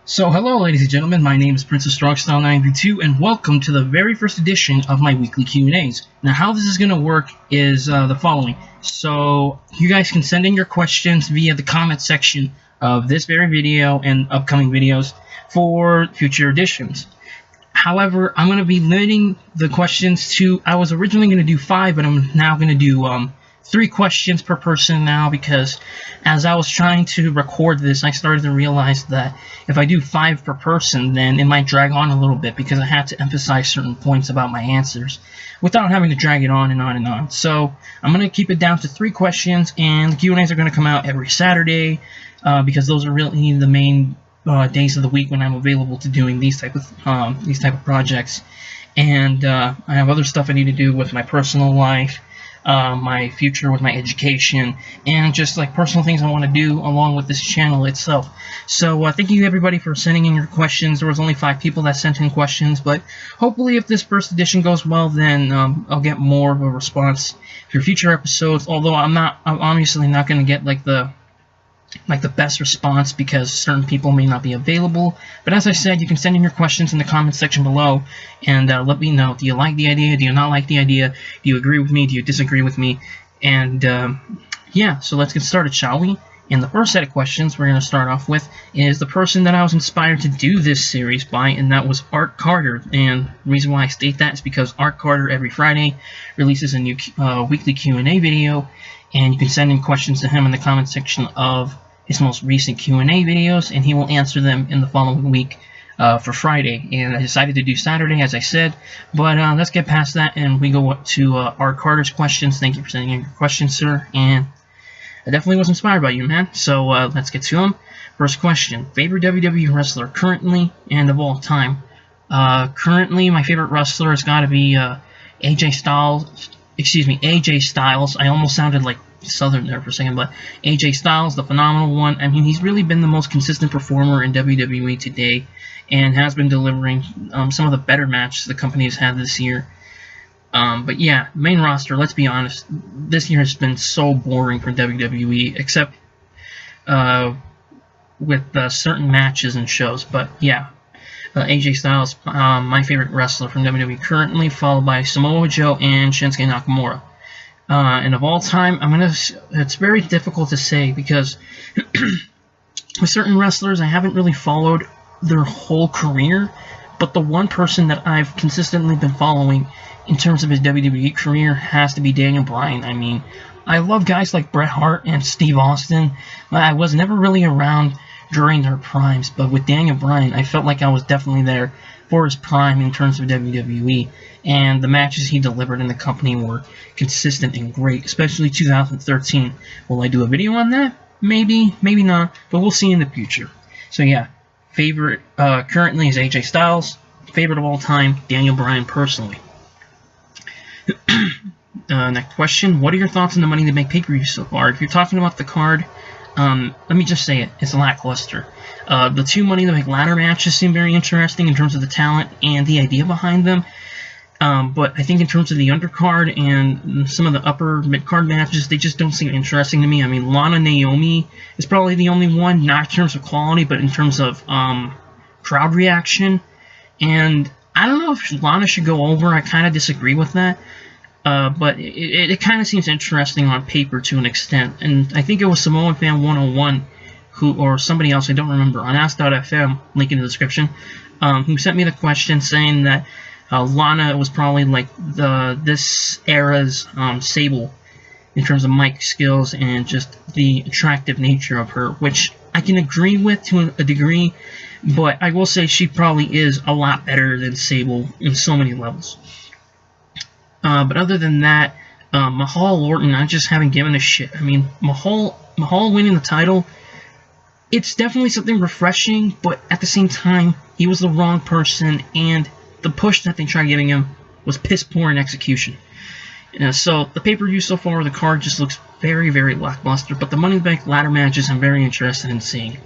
So hello ladies and gentlemen, my name is Princess Strongstyle92 and welcome to the very first edition of my weekly Q&As. Now how this is going to work is the following. So you guys can send in your questions via the comment section of this very video and upcoming videos for future editions. However, I'm going to be limiting the questions to, I was originally going to do 5, but I'm now going to do 3 questions per person now, because as I was trying to record this, I started to realize that if I do 5 per person, then it might drag on a little bit, because I had to emphasize certain points about my answers without having to drag it on and on and on. So I'm going to keep it down to 3 questions, and the Q&As are going to come out every Saturday, because those are really the main days of the week when I'm available to doing these type of projects. And I have other stuff I need to do with my personal life, my future with my education, and just like personal things I want to do along with this channel itself. So thank you everybody for sending in your questions. There was only 5 people that sent in questions, but hopefully if this first edition goes well, then I'll get more of a response for future episodes. Although I'm obviously not going to get like the best response, because certain people may not be available. But as I said, you can send in your questions in the comments section below, and let me know. Do you like the idea? Do you not like the idea? Do you agree with me? Do you disagree with me? And yeah, so let's get started, shall we? And the first set of questions we're going to start off with is the person that I was inspired to do this series by, and that was Art Carter. And the reason why I state that is because Art Carter every Friday releases a new weekly Q&A video, and you can send in questions to him in the comment section of his most recent Q&A videos, and he will answer them in the following week for Friday. And I decided to do Saturday, as I said, but let's get past that and we go up to Art Carter's questions. Thank you for sending in your questions, sir, and I definitely was inspired by you, man. So let's get to them. First question: favorite WWE wrestler currently and of all time? Currently, my favorite wrestler has got to be AJ Styles. Excuse me, AJ Styles. I almost sounded like Southern there for a second, but AJ Styles, the phenomenal one. I mean, he's really been the most consistent performer in WWE today, and has been delivering some of the better matches the company has had this year. But yeah, main roster, let's be honest, this year has been so boring for WWE, except with certain matches and shows. But yeah, AJ Styles, my favorite wrestler from WWE currently, followed by Samoa Joe and Shinsuke Nakamura. And of all time, it's very difficult to say, because with certain wrestlers, I haven't really followed their whole career, but the one person that I've consistently been following in terms of his WWE career has to be Daniel Bryan. I mean, I love guys like Bret Hart and Steve Austin. I was never really around during their primes, but with Daniel Bryan, I felt like I was definitely there for his prime in terms of WWE, and the matches he delivered in the company were consistent and great, especially 2013. Will I do a video on that? Maybe, maybe not, but we'll see in the future. So yeah, favorite currently is AJ Styles. Favorite of all time, Daniel Bryan personally. Next question: what are your thoughts on the Money in the Bank pay-per-view so far? If you're talking about the card, let me just say it, it's lackluster. The 2 Money in the Bank ladder matches seem very interesting in terms of the talent and the idea behind them. But I think in terms of the undercard and some of the upper mid-card matches, they just don't seem interesting to me. I mean, Lana Naomi is probably the only one, not in terms of quality, but in terms of crowd reaction. And I don't know if Lana should go over. I kind of disagree with that. But it kind of seems interesting on paper to an extent. And I think it was Samoan Fan 101 or somebody else, I don't remember, on Ask.fm, link in the description, who sent me the question saying that Lana was probably like this era's Sable in terms of mic skills and just the attractive nature of her, which I can agree with to a degree, but I will say she probably is a lot better than Sable in so many levels. But other than that, Mahal Orton, I just haven't given a shit. I mean, Mahal winning the title, it's definitely something refreshing, but at the same time, he was the wrong person, and the push that they tried giving him was piss poor in execution. So the pay-per-view so far, the card just looks very, very lackluster, but the Money in the Bank ladder matches I'm very interested in seeing.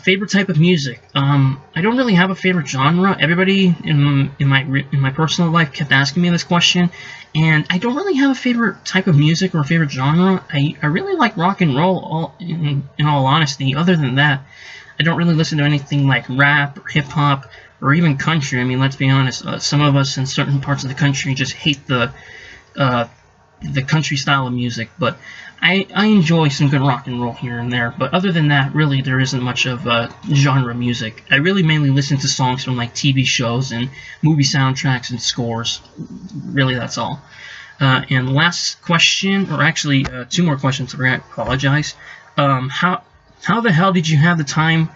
Favorite type of music. I don't really have a favorite genre. Everybody in my personal life kept asking me this question, and I don't really have a favorite type of music or a favorite genre. I really like rock and roll, in all honesty. Other than that, I don't really listen to anything like rap or hip hop or even country. I mean, let's be honest. Some of us in certain parts of the country just hate the country style of music, but I enjoy some good rock and roll here and there. But other than that, really, there isn't much of genre music. I really mainly listen to songs from like TV shows and movie soundtracks and scores. Really, that's all. And last question, or actually 2 more questions. I apologize. How the hell did you have the time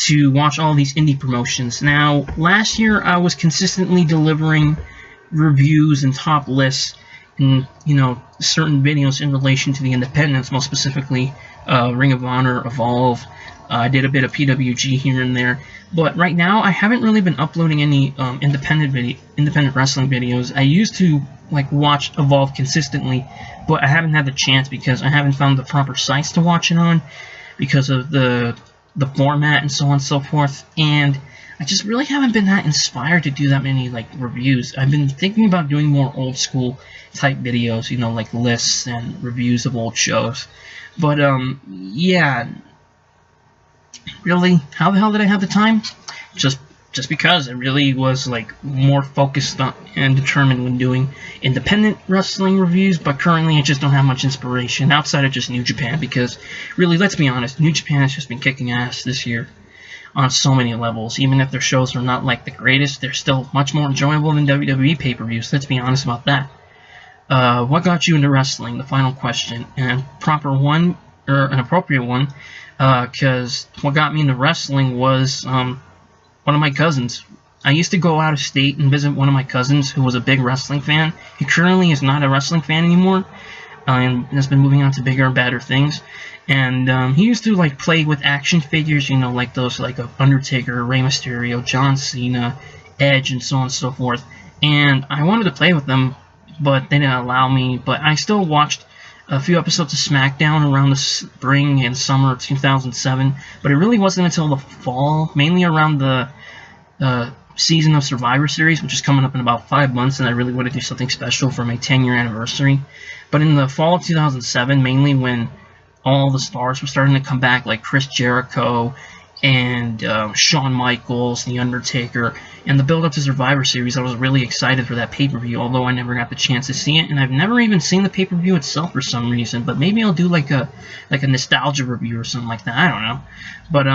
to watch all these indie promotions? Now, last year I was consistently delivering reviews and top lists and, certain videos in relation to the independents, most specifically Ring of Honor, Evolve. I did a bit of PWG here and there, but right now I haven't really been uploading any independent wrestling videos. I used to watch Evolve consistently, but I haven't had the chance because I haven't found the proper sites to watch it on because of the format and so on and so forth, and I just really haven't been that inspired to do that many reviews. I've been thinking about doing more old school type videos, like lists and reviews of old shows. But yeah, really, how the hell did I have the time? Just because I really was more focused on and determined when doing independent wrestling reviews, but currently I just don't have much inspiration outside of just New Japan, because really, let's be honest, New Japan has just been kicking ass this year on so many levels. Even if their shows are not the greatest, they're still much more enjoyable than WWE pay-per-views. Let's be honest about that. What got you into wrestling? The final question, and proper one, or an appropriate one, because what got me into wrestling was one of my cousins. I used to go out of state and visit one of my cousins who was a big wrestling fan. He currently is not a wrestling fan anymore, and has been moving on to bigger and badder things. And he used to play with action figures, those Undertaker, Rey Mysterio, John Cena, Edge, and so on and so forth. And I wanted to play with them, but they didn't allow me. But I still watched a few episodes of SmackDown around the spring and summer of 2007. But it really wasn't until the fall, mainly around the season of Survivor Series, which is coming up in about 5 months, and I really want to do something special for my 10-year anniversary. But in the fall of 2007, mainly when all the stars were starting to come back, like Chris Jericho and Shawn Michaels, The Undertaker, and the build-up to Survivor Series, I was really excited for that pay-per-view, although I never got the chance to see it, and I've never even seen the pay-per-view itself for some reason. But maybe I'll do a nostalgia review or something like that. I don't know. But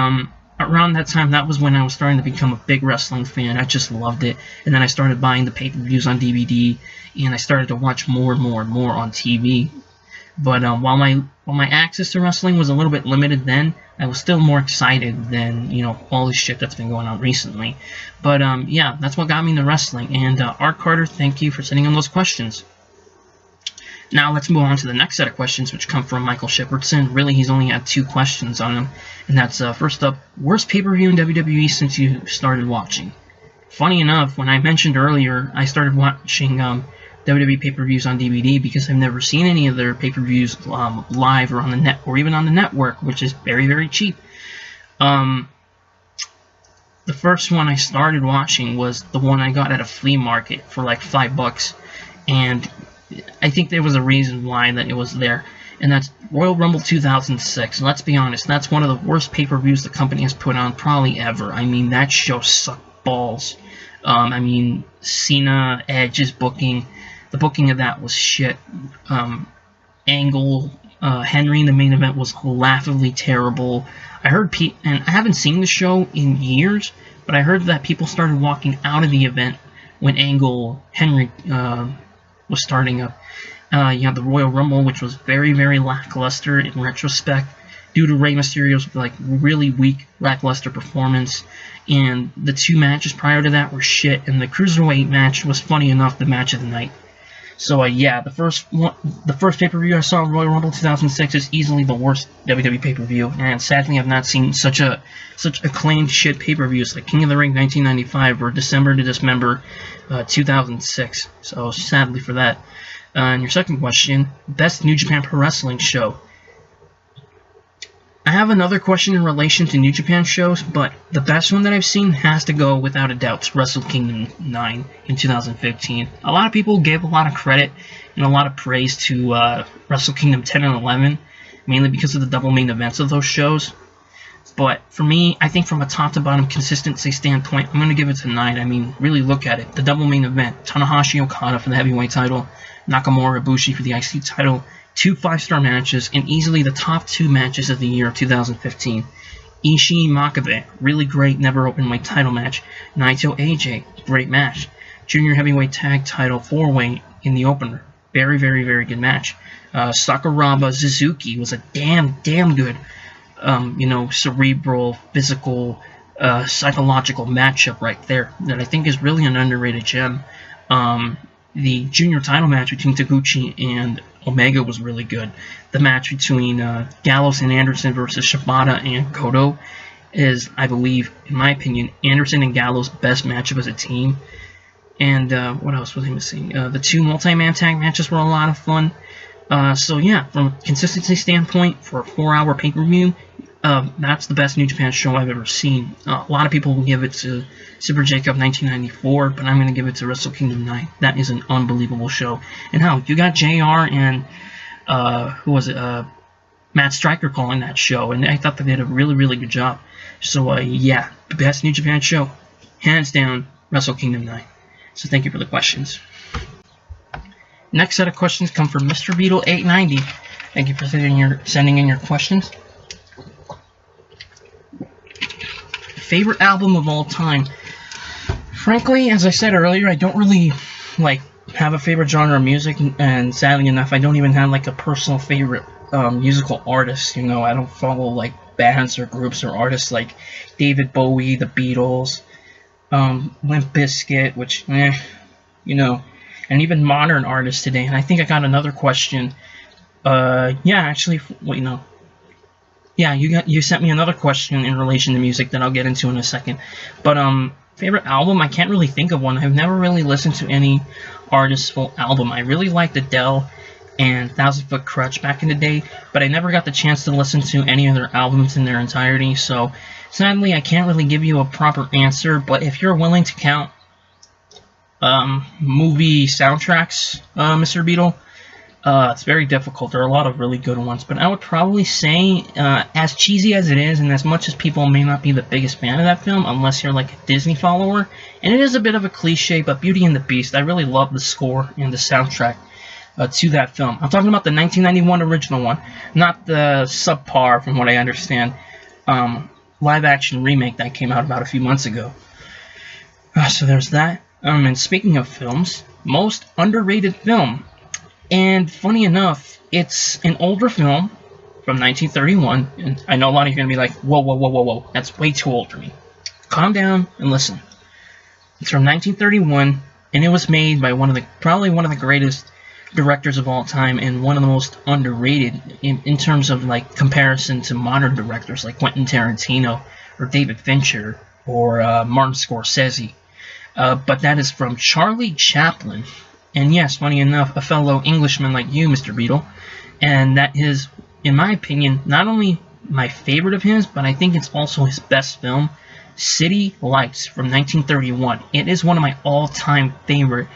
around that time, that was when I was starting to become a big wrestling fan. I just loved it, and then I started buying the pay-per-views on DVD, and I started to watch more and more and more on TV. But while my access to wrestling was a little bit limited then, I was still more excited than all this shit that's been going on recently. But yeah, that's what got me into wrestling. And Art Carter, thank you for sending in those questions. Now let's move on to the next set of questions, which come from Michael Shepardson. Really, he's only had 2 questions on them, and that's first up, worst pay-per-view in WWE since you started watching. Funny enough, when I mentioned earlier, I started watching WWE pay-per-views on DVD because I've never seen any of their pay-per-views live or on the net, or even on the network, which is very, very cheap. The first one I started watching was the one I got at a flea market for $5, and I think there was a reason why that it was there, and that's Royal Rumble 2006. And let's be honest, that's one of the worst pay-per-views the company has put on probably ever. I mean, that show sucked balls. I mean, Cena, Edge's booking. The booking of that was shit. Angle, Henry in the main event was laughably terrible. I heard and I haven't seen the show in years, but I heard that people started walking out of the event when Angle, Henry was starting up. You had the Royal Rumble, which was very, very lackluster in retrospect, due to Rey Mysterio's really weak, lackluster performance. And the 2 matches prior to that were shit, and the Cruiserweight match was, funny enough, the match of the night. So yeah, the first pay-per-view I saw, Royal Rumble 2006, is easily the worst WWE pay-per-view, and sadly I've not seen such acclaimed shit pay-per-views like King of the Ring 1995 or December to Dismember 2006. So sadly for that. And your second question, best New Japan Pro Wrestling show. I have another question in relation to New Japan shows, but the best one that I've seen has to go, without a doubt, to Wrestle Kingdom 9 in 2015. A lot of people gave a lot of credit and a lot of praise to Wrestle Kingdom 10 and 11, mainly because of the double main events of those shows. But for me, I think from a top-to-bottom consistency standpoint, I'm going to give it to 9. I mean, really look at it. The double main event, Tanahashi Okada for the heavyweight title, Nakamura Ibushi for the IC title, 2 5-star matches, and easily the top 2 matches of the year of 2015. Ishii Makabe, really great never openweight title match. Naito AJ, great match. Junior heavyweight tag title 4-way in the opener. Very, very, very good match. Sakuraba Suzuki was a damn good, cerebral, physical, psychological matchup right there that I think is really an underrated gem. The junior title match between Taguchi and Omega was really good. The match between Gallows and Anderson versus Shibata and Goto is, I believe, in my opinion, Anderson and Gallows' best matchup as a team. And what else was I missing? The 2 multi-man tag matches were a lot of fun. So yeah, from a consistency standpoint, for a 4-hour pay-per-view, that's the best New Japan show I've ever seen. A lot of people will give it to Super J-Cup 1994, but I'm going to give it to Wrestle Kingdom 9. That is an unbelievable show. And how you got JR and who was it? Matt Striker calling that show, and I thought they did a really, really good job. So yeah, the best New Japan show, hands down, Wrestle Kingdom 9. So thank you for the questions. Next set of questions come from Mr. Beetle 890. Thank you for sending in your questions. Favorite album of all time? Frankly, as I said earlier, I don't really have a favorite genre of music, and sadly enough, I don't even have a personal favorite musical artist. I don't follow bands or groups or artists like David Bowie, the Beatles, Limp Bizkit, which and even modern artists today. And I think I got another question. You sent me another question in relation to music that I'll get into in a second. But favorite album, I can't really think of one. I've never really listened to any artist's full album. I really liked Adele and 1,000 Foot Krutch back in the day, but I never got the chance to listen to any of their albums in their entirety. So sadly, I can't really give you a proper answer. But if you're willing to count movie soundtracks, Mr. Beetle, it's very difficult. There are a lot of really good ones, but I would probably say, as cheesy as it is, and as much as people may not be the biggest fan of that film, unless you're a Disney follower, and it is a bit of a cliche, but Beauty and the Beast, I really love the score and the soundtrack to that film. I'm talking about the 1991 original one, not the subpar, from what I understand, live-action remake that came out about a few months ago. So there's that. And speaking of films, most underrated film. And funny enough, it's an older film from 1931. And I know a lot of you are going to be like, whoa, that's way too old for me. Calm down and listen. It's from 1931, and it was made by probably one of the greatest directors of all time, and one of the most underrated in terms of comparison to modern directors like Quentin Tarantino or David Fincher or Martin Scorsese. But that is from Charlie Chaplin. And yes, funny enough, a fellow Englishman like you, Mr. Beetle. And that is, in my opinion, not only my favorite of his, but I think it's also his best film, City Lights from 1931. It is one of my all-time favorite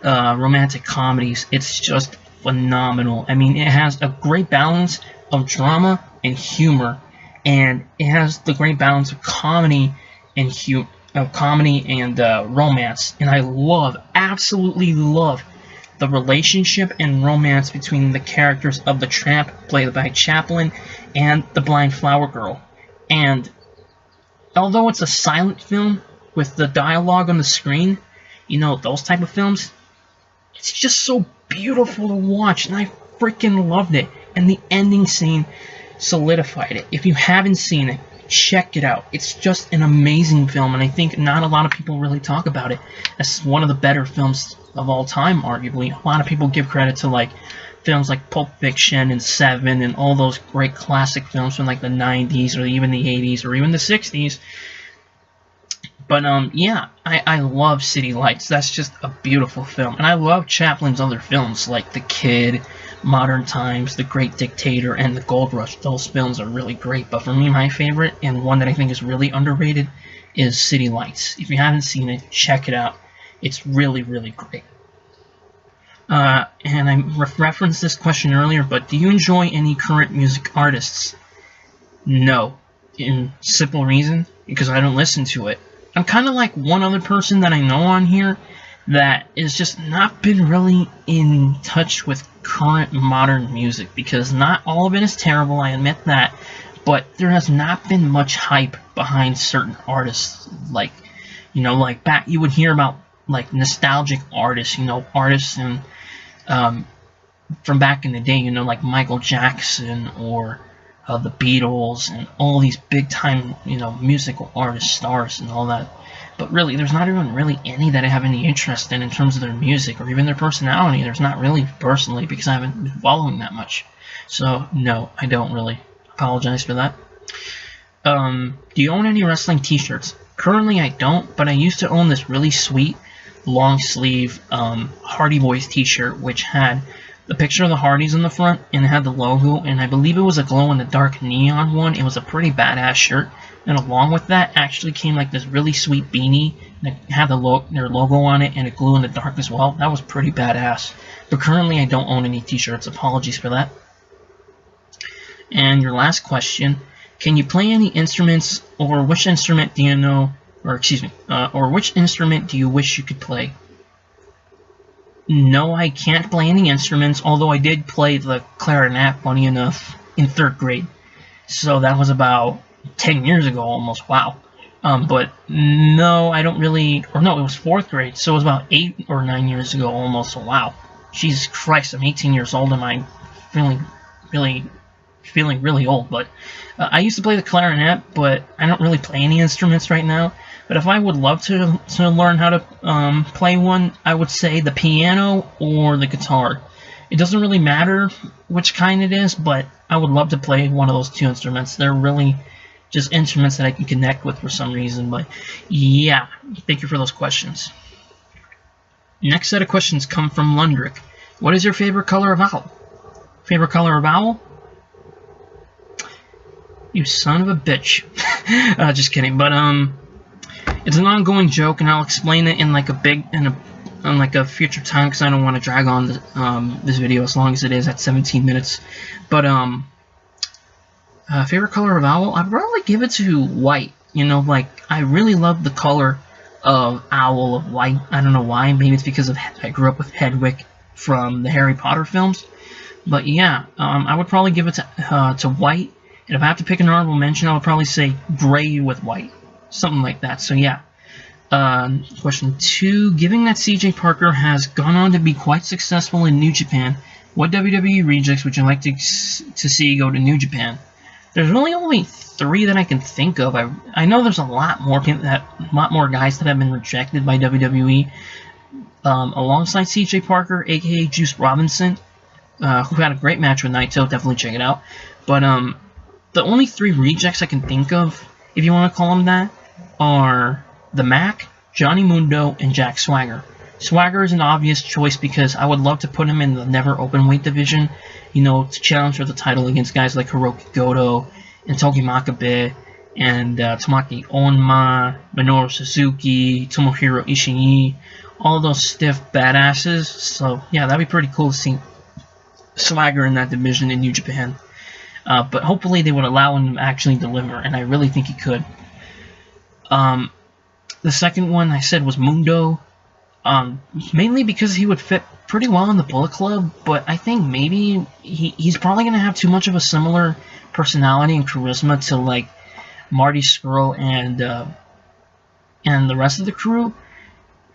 romantic comedies. It's just phenomenal. I mean, it has a great balance of drama and humor, and it has the great balance of comedy and romance. And I absolutely love the relationship and romance between the characters of the tramp, played by Chaplin, and the blind flower girl. And although it's a silent film with the dialogue on the screen, those type of films, it's just so beautiful to watch, and I freaking loved it. And the ending scene solidified it. If you haven't seen it, check it out. It's just an amazing film, and I think not a lot of people really talk about it as one of the better films of all time, arguably. A lot of people give credit to films like Pulp Fiction and Seven and all those great classic films from the 90s or even the 80s or even the 60s. But yeah, I love City Lights. That's just a beautiful film. And I love Chaplin's other films like The Kid, Modern Times, The Great Dictator, and The Gold Rush. Those films are really great. But for me, my favorite, and one that I think is really underrated, is City Lights. If you haven't seen it, check it out. It's really, really great. And I referenced this question earlier, but do you enjoy any current music artists? No. in simple reason because I don't listen to it. I'm kind of like one other person that I know on here that is just not been really in touch with current modern music, because not all of it is terrible, I admit that, but there has not been much hype behind certain artists. Like, you know, like back, you would hear about like nostalgic artists, you know, artists and from back in the day, you know, like Michael Jackson or the Beatles and all these big time, you know, musical artists, stars and all that. But really, there's not even really any that I have any interest in terms of their music or even their personality. There's not really personally, because I haven't been following that much. So, no, I don't really. Apologize for that. Do you own any wrestling t-shirts? Currently, I don't, but I used to own this really sweet, long sleeve Hardy Boys t-shirt, which had the picture of the Hardys in the front, and it had the logo, and I believe it was a glow-in-the-dark neon one. It was a pretty badass shirt. And along with that actually came like this really sweet beanie that had their logo on it, and it glue in the dark as well. That was pretty badass. But currently I don't own any t-shirts. Apologies for that. And your last question, can you play any instruments, or which instrument do you know, or excuse me, or which instrument do you wish you could play? No, I can't play any instruments, although I did play the clarinet, funny enough, in 3rd grade. So that was about 10 years ago almost, wow. But no, I don't really, or no, it was 4th grade, so it was about 8 or 9 years ago almost, so wow. Jesus Christ, I'm 18 years old, and I'm feeling really old, but I used to play the clarinet, but I don't really play any instruments right now. But if I would love to learn how to play one, I would say the piano or the guitar. It doesn't really matter which kind it is, but I would love to play one of those 2 instruments. They're really just instruments that I can connect with for some reason. But yeah, thank you for those questions. Next set of questions come from Lundrick. What is your favorite color of owl? Favorite color of owl? You son of a bitch. Just kidding. But it's an ongoing joke, and I'll explain it in like a future time, because I don't want to drag on this video as long as it is at 17 minutes. But favorite color of owl? I'd probably give it to white. You know, like, I really love the color of owl of white. I don't know why. Maybe it's because I grew up with Hedwig from the Harry Potter films. But yeah, I would probably give it to white. And if I have to pick an honorable mention, I would probably say gray with white. Something like that. So yeah. Question 2. Given that CJ Parker has gone on to be quite successful in New Japan, what WWE rejects would you like to see go to New Japan? There's really only 3 that I can think of. I know there's a lot more guys that have been rejected by WWE. Alongside CJ Parker, aka Juice Robinson, who had a great match with Naito. Definitely check it out. But the only 3 rejects I can think of, if you want to call them that, are the Mac, Johnny Mundo, and Jack Swagger. Swagger is an obvious choice because I would love to put him in the never openweight division, you know, to challenge for the title against guys like Hiroki Goto and Togi Makabe and Tomoaki Onma, Minoru Suzuki, Tomohiro Ishii, all those stiff badasses. So yeah, that'd be pretty cool to see Swagger in that division in New Japan. But hopefully they would allow him to actually deliver, and I really think he could. The second one I said was Mundo, mainly because he would fit pretty well in the Bullet Club, but I think maybe he's probably going to have too much of a similar personality and charisma to like Marty Scurll and the rest of the crew,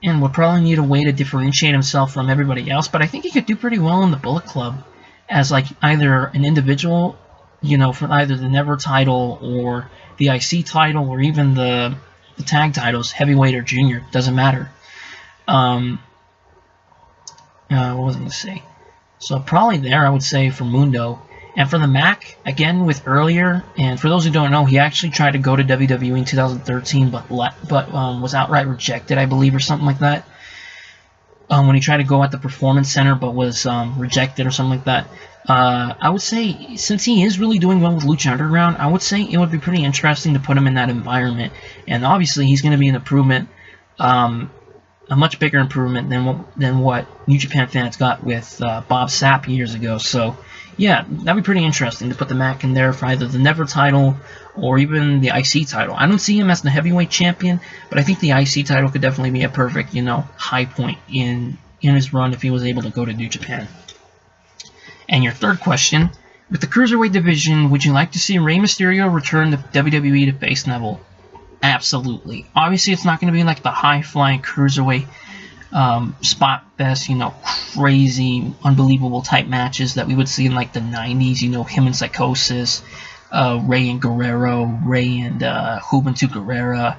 and would probably need a way to differentiate himself from everybody else. But I think he could do pretty well in the Bullet Club as like either an individual, you know, for either the Never title or the IC title or even the tag titles, heavyweight or junior, doesn't matter. What was I going to say? So probably there I would say for Mundo. And for the Mac, again with earlier, and for those who don't know, he actually tried to go to WWE in 2013, but was outright rejected, I believe, or something like that. When he tried to go at the Performance Center, but was rejected or something like that. I would say, since he is really doing well with Lucha Underground, I would say it would be pretty interesting to put him in that environment. And obviously, he's going to be an improvement, a much bigger improvement than what New Japan fans got with Bob Sapp years ago. So Yeah, that'd be pretty interesting to put the Mac in there for either the Never title or even the IC title. I don't see him as the heavyweight champion, but I think the IC title could definitely be a perfect, high point in his run if he was able to go to New Japan. And your third question, with the Cruiserweight division, would you like to see Rey Mysterio return to WWE to face Neville? Absolutely. Obviously, it's not going to be like the high-flying Cruiserweight spot fest, crazy, unbelievable type matches that we would see in like the 90s, him and Psychosis, Rey and Guerrero, Rey and Juventud Guerrera,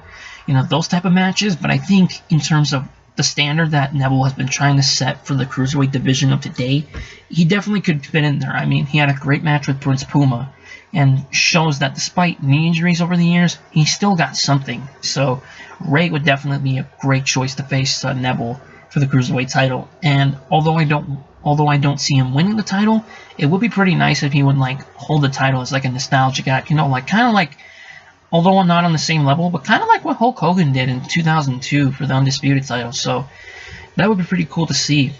those type of matches. But I think in terms of the standard that Neville has been trying to set for the Cruiserweight division of today, he definitely could fit in there. I mean, he had a great match with Prince Puma, and shows that despite knee injuries over the years, he still got something. So Rey would definitely be a great choice to face Neville for the Cruiserweight title. And although I don't see him winning the title, it would be pretty nice if he would hold the title as like a nostalgic act, kind of like, although I'm not on the same level, but kind of like what Hulk Hogan did in 2002 for the Undisputed title. So that would be pretty cool to see.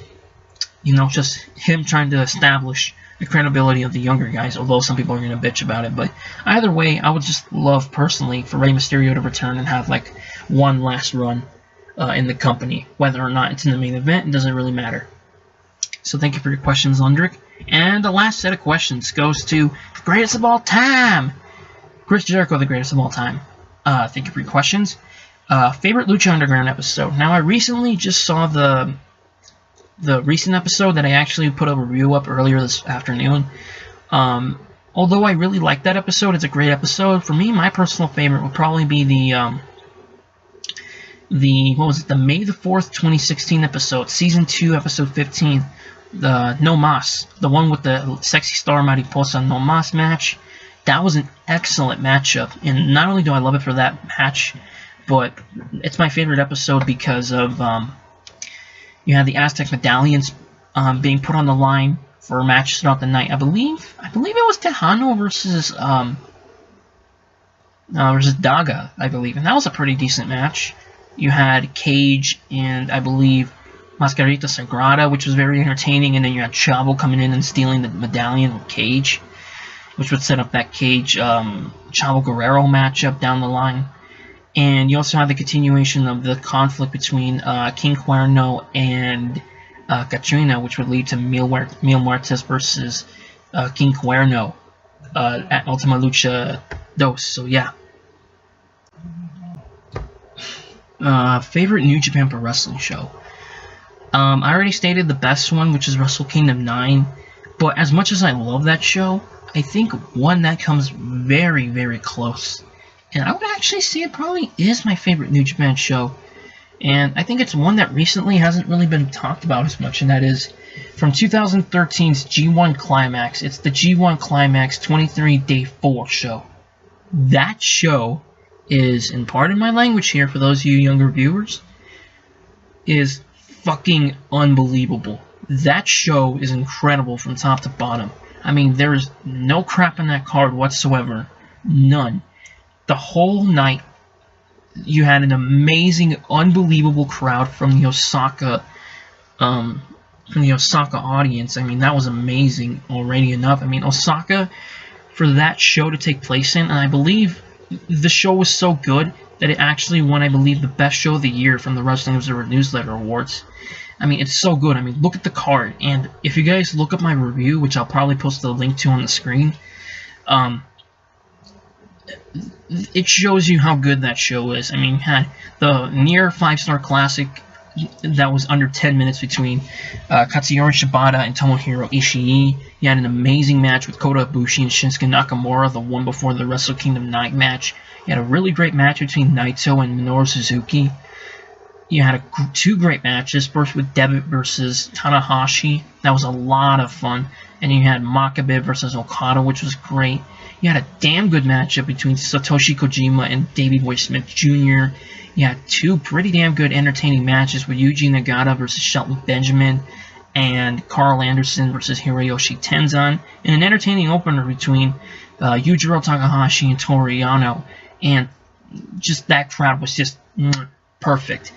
Just him trying to establish the credibility of the younger guys, although some people are going to bitch about it. But either way, I would just love personally for Rey Mysterio to return and have one last run in the company. Whether or not it's in the main event, it doesn't really matter. So thank you for your questions, Lundrick. And the last set of questions goes to the greatest of all time, Chris Jericho, the greatest of all time. Thank you for your questions. Favorite Lucha Underground episode. Now, I recently just saw the recent episode that I actually put a review up earlier this afternoon. Although I really like that episode, it's a great episode. For me, my personal favorite would probably be the May the 4th, 2016 episode, Season 2, Episode 15, the No Mas, the one with the Sexy Star Mariposa No Mas match. That was an excellent matchup, and not only do I love it for that match, but it's my favorite episode because of you had the Aztec medallions being put on the line for matches throughout the night. I believe it was Tejano versus Daga, I believe, and that was a pretty decent match. You had Cage and I believe Mascarita Sagrada, which was very entertaining, and then you had Chavo coming in and stealing the medallion with Cage, which would set up that Cage Chavo Guerrero matchup down the line. And you also have the continuation of the conflict between King Cuerno and Catrina, which would lead to Mil Muertes versus King Cuerno at Ultima Lucha 2. So yeah. Favorite New Japan Pro Wrestling show. I already stated the best one, which is Wrestle Kingdom 9. But as much as I love that show, I think one that comes very, very close, and I would actually say it probably is my favorite New Japan show, and I think it's one that recently hasn't really been talked about as much, and that is from 2013's G1 Climax. It's the G1 Climax 23 Day 4 show. That show is, and pardon my language here for those of you younger viewers, is fucking unbelievable. That show is incredible from top to bottom. I mean, there is no crap in that card whatsoever. None. The whole night, you had an amazing, unbelievable crowd from the Osaka audience. I mean, that was amazing already enough. I mean, Osaka, for that show to take place in, and I believe the show was so good that it actually won, I believe, the best show of the year from the Wrestling Observer Newsletter Awards. I mean, it's so good. I mean, look at the card, and if you guys look up my review, which I'll probably post the link to on the screen, it shows you how good that show is. I mean, you had the near 5-star classic that was under 10 minutes between Katsuyori Shibata and Tomohiro Ishii. You had an amazing match with Kota Ibushi and Shinsuke Nakamura, the one before the Wrestle Kingdom 9 match. You had a really great match between Naito and Minoru Suzuki. You had two great matches, first with Devitt versus Tanahashi. That was a lot of fun. And you had Makabe versus Okada, which was great. You had a damn good matchup between Satoshi Kojima and Davey Boy Smith Jr. You had two pretty damn good entertaining matches with Yuji Nagata versus Shelton Benjamin and Carl Anderson versus Hiroyoshi Tenzan, and an entertaining opener between Yujiro Takahashi and Toru Yano. And just that crowd was just perfect.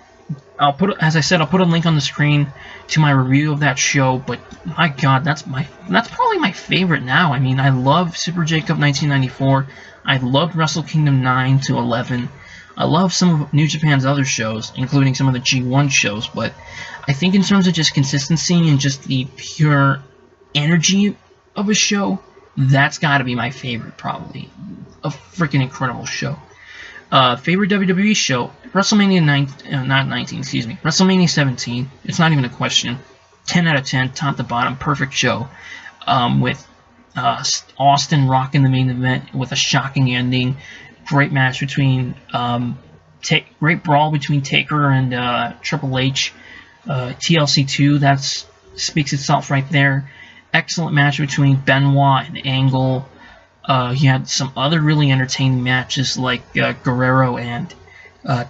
as I said, I'll put a link on the screen to my review of that show. But my God, that's probably my favorite now. I mean, I love Super J-Cup 1994. I loved Wrestle Kingdom 9 to 11. I love some of New Japan's other shows, including some of the G1 shows. But I think in terms of just consistency and just the pure energy of a show, that's got to be my favorite, probably. A freaking incredible show. Favorite WWE show, WrestleMania 17. It's not even a question. 10 out of 10, top to bottom, perfect show. With Austin rocking the main event with a shocking ending. Great match between, great brawl between Taker and Triple H. TLC 2, that speaks itself right there. Excellent match between Benoit and Angle. You had some other really entertaining matches like Guerrero and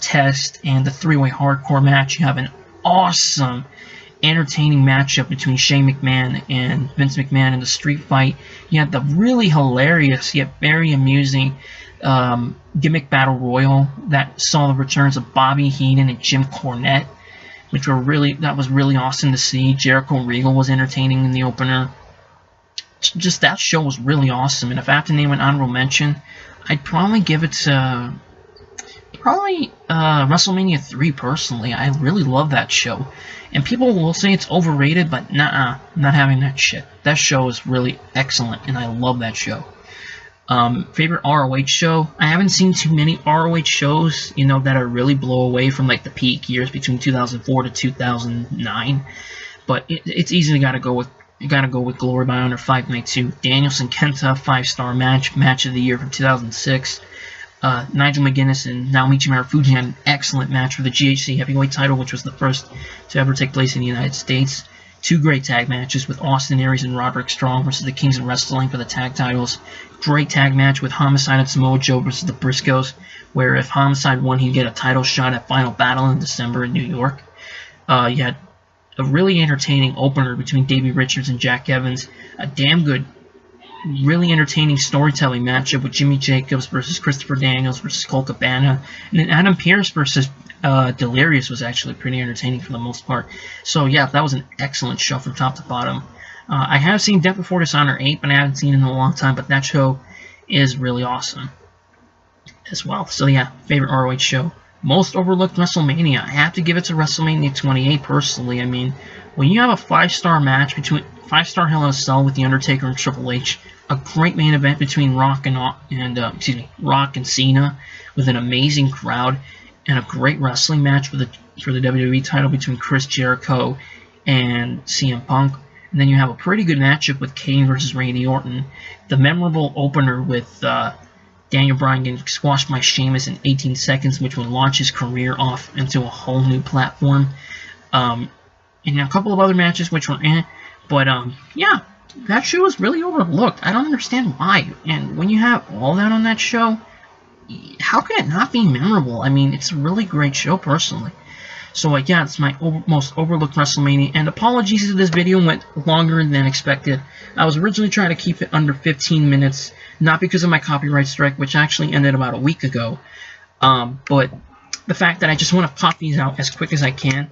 Test, and the three-way hardcore match. You have an awesome, entertaining matchup between Shane McMahon and Vince McMahon in the street fight. You had the really hilarious yet very amusing gimmick battle royal that saw the returns of Bobby Heenan and Jim Cornette, which was really awesome to see. Jericho Regal was entertaining in the opener. Just that show was really awesome, and if I have to name an honorable mention, I'd probably give it to WrestleMania 3 personally. I really love that show, and people will say it's overrated, but nah, I'm not having that shit. That show is really excellent, and I love that show. Favorite ROH show? I haven't seen too many ROH shows, that are really blow away from like the peak years between 2004 to 2009, but it's easily got to go with. You gotta go with Glory by Honor Fight Night 2. Danielson Kenta 5-star match of the year from 2006. Nigel McGuinness and Naomichi Marufuji had an excellent match for the GHC Heavyweight title, which was the first to ever take place in the United States. Two great tag matches with Austin Aries and Roderick Strong versus the Kings of Wrestling for the tag titles. Great tag match with Homicide and Samoa Joe versus the Briscoes, where if Homicide won, he'd get a title shot at Final Battle in December in New York. You had a really entertaining opener between Davey Richards and Jack Evans. A damn good, really entertaining storytelling matchup with Jimmy Jacobs versus Christopher Daniels versus Colt Cabana. And then Adam Pearce versus Delirious was actually pretty entertaining for the most part. So yeah, that was an excellent show from top to bottom. I have seen Death Before Dishonor 8, but I haven't seen it in a long time. But that show is really awesome as well. So yeah, favorite ROH show. Most overlooked WrestleMania. I have to give it to WrestleMania 28 personally. I mean, when you have a 5-star match between 5-star Hell in a Cell with The Undertaker and Triple H, a great main event between Rock and Cena with an amazing crowd, and a great wrestling match for the WWE title between Chris Jericho and CM Punk. And then you have a pretty good matchup with Kane versus Randy Orton. The memorable opener with Daniel Bryan getting squashed by Sheamus in 18 seconds, which would launch his career off into a whole new platform. And a couple of other matches which were but yeah, that show was really overlooked. I don't understand why. And when you have all that on that show, how can it not be memorable? I mean, it's a really great show personally. So yeah, it's my most overlooked WrestleMania, and apologies if this video went longer than expected. I was originally trying to keep it under 15 minutes, not because of my copyright strike, which actually ended about a week ago, but the fact that I just want to pop these out as quick as I can.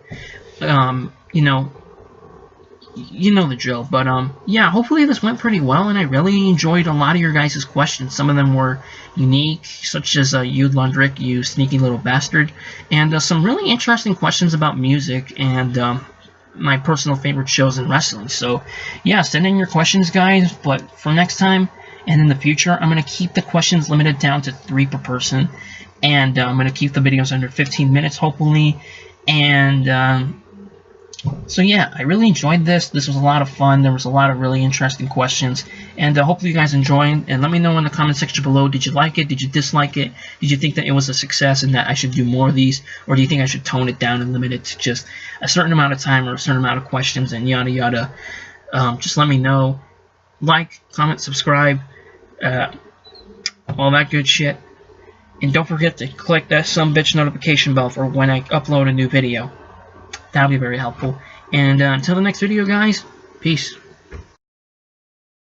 You know the drill, but yeah, hopefully this went pretty well, and I really enjoyed a lot of your guys' questions. Some of them were unique, such as you Lundrick, you sneaky little bastard, and some really interesting questions about music and my personal favorite shows in wrestling. So yeah, send in your questions, guys, but for next time and in the future, I'm going to keep the questions limited down to 3 per person, and I'm going to keep the videos under 15 minutes, hopefully, and so yeah, I really enjoyed this. This was a lot of fun. There was a lot of really interesting questions, and hopefully you guys enjoyed. And let me know in the comment section below, did you like it? Did you dislike it? Did you think that it was a success and that I should do more of these? Or do you think I should tone it down and limit it to just a certain amount of time or a certain amount of questions and yada yada? Just let me know. Like, comment, subscribe, all that good shit. And don't forget to click that sumbitch notification bell for when I upload a new video. That would be very helpful. And until the next video, guys, peace.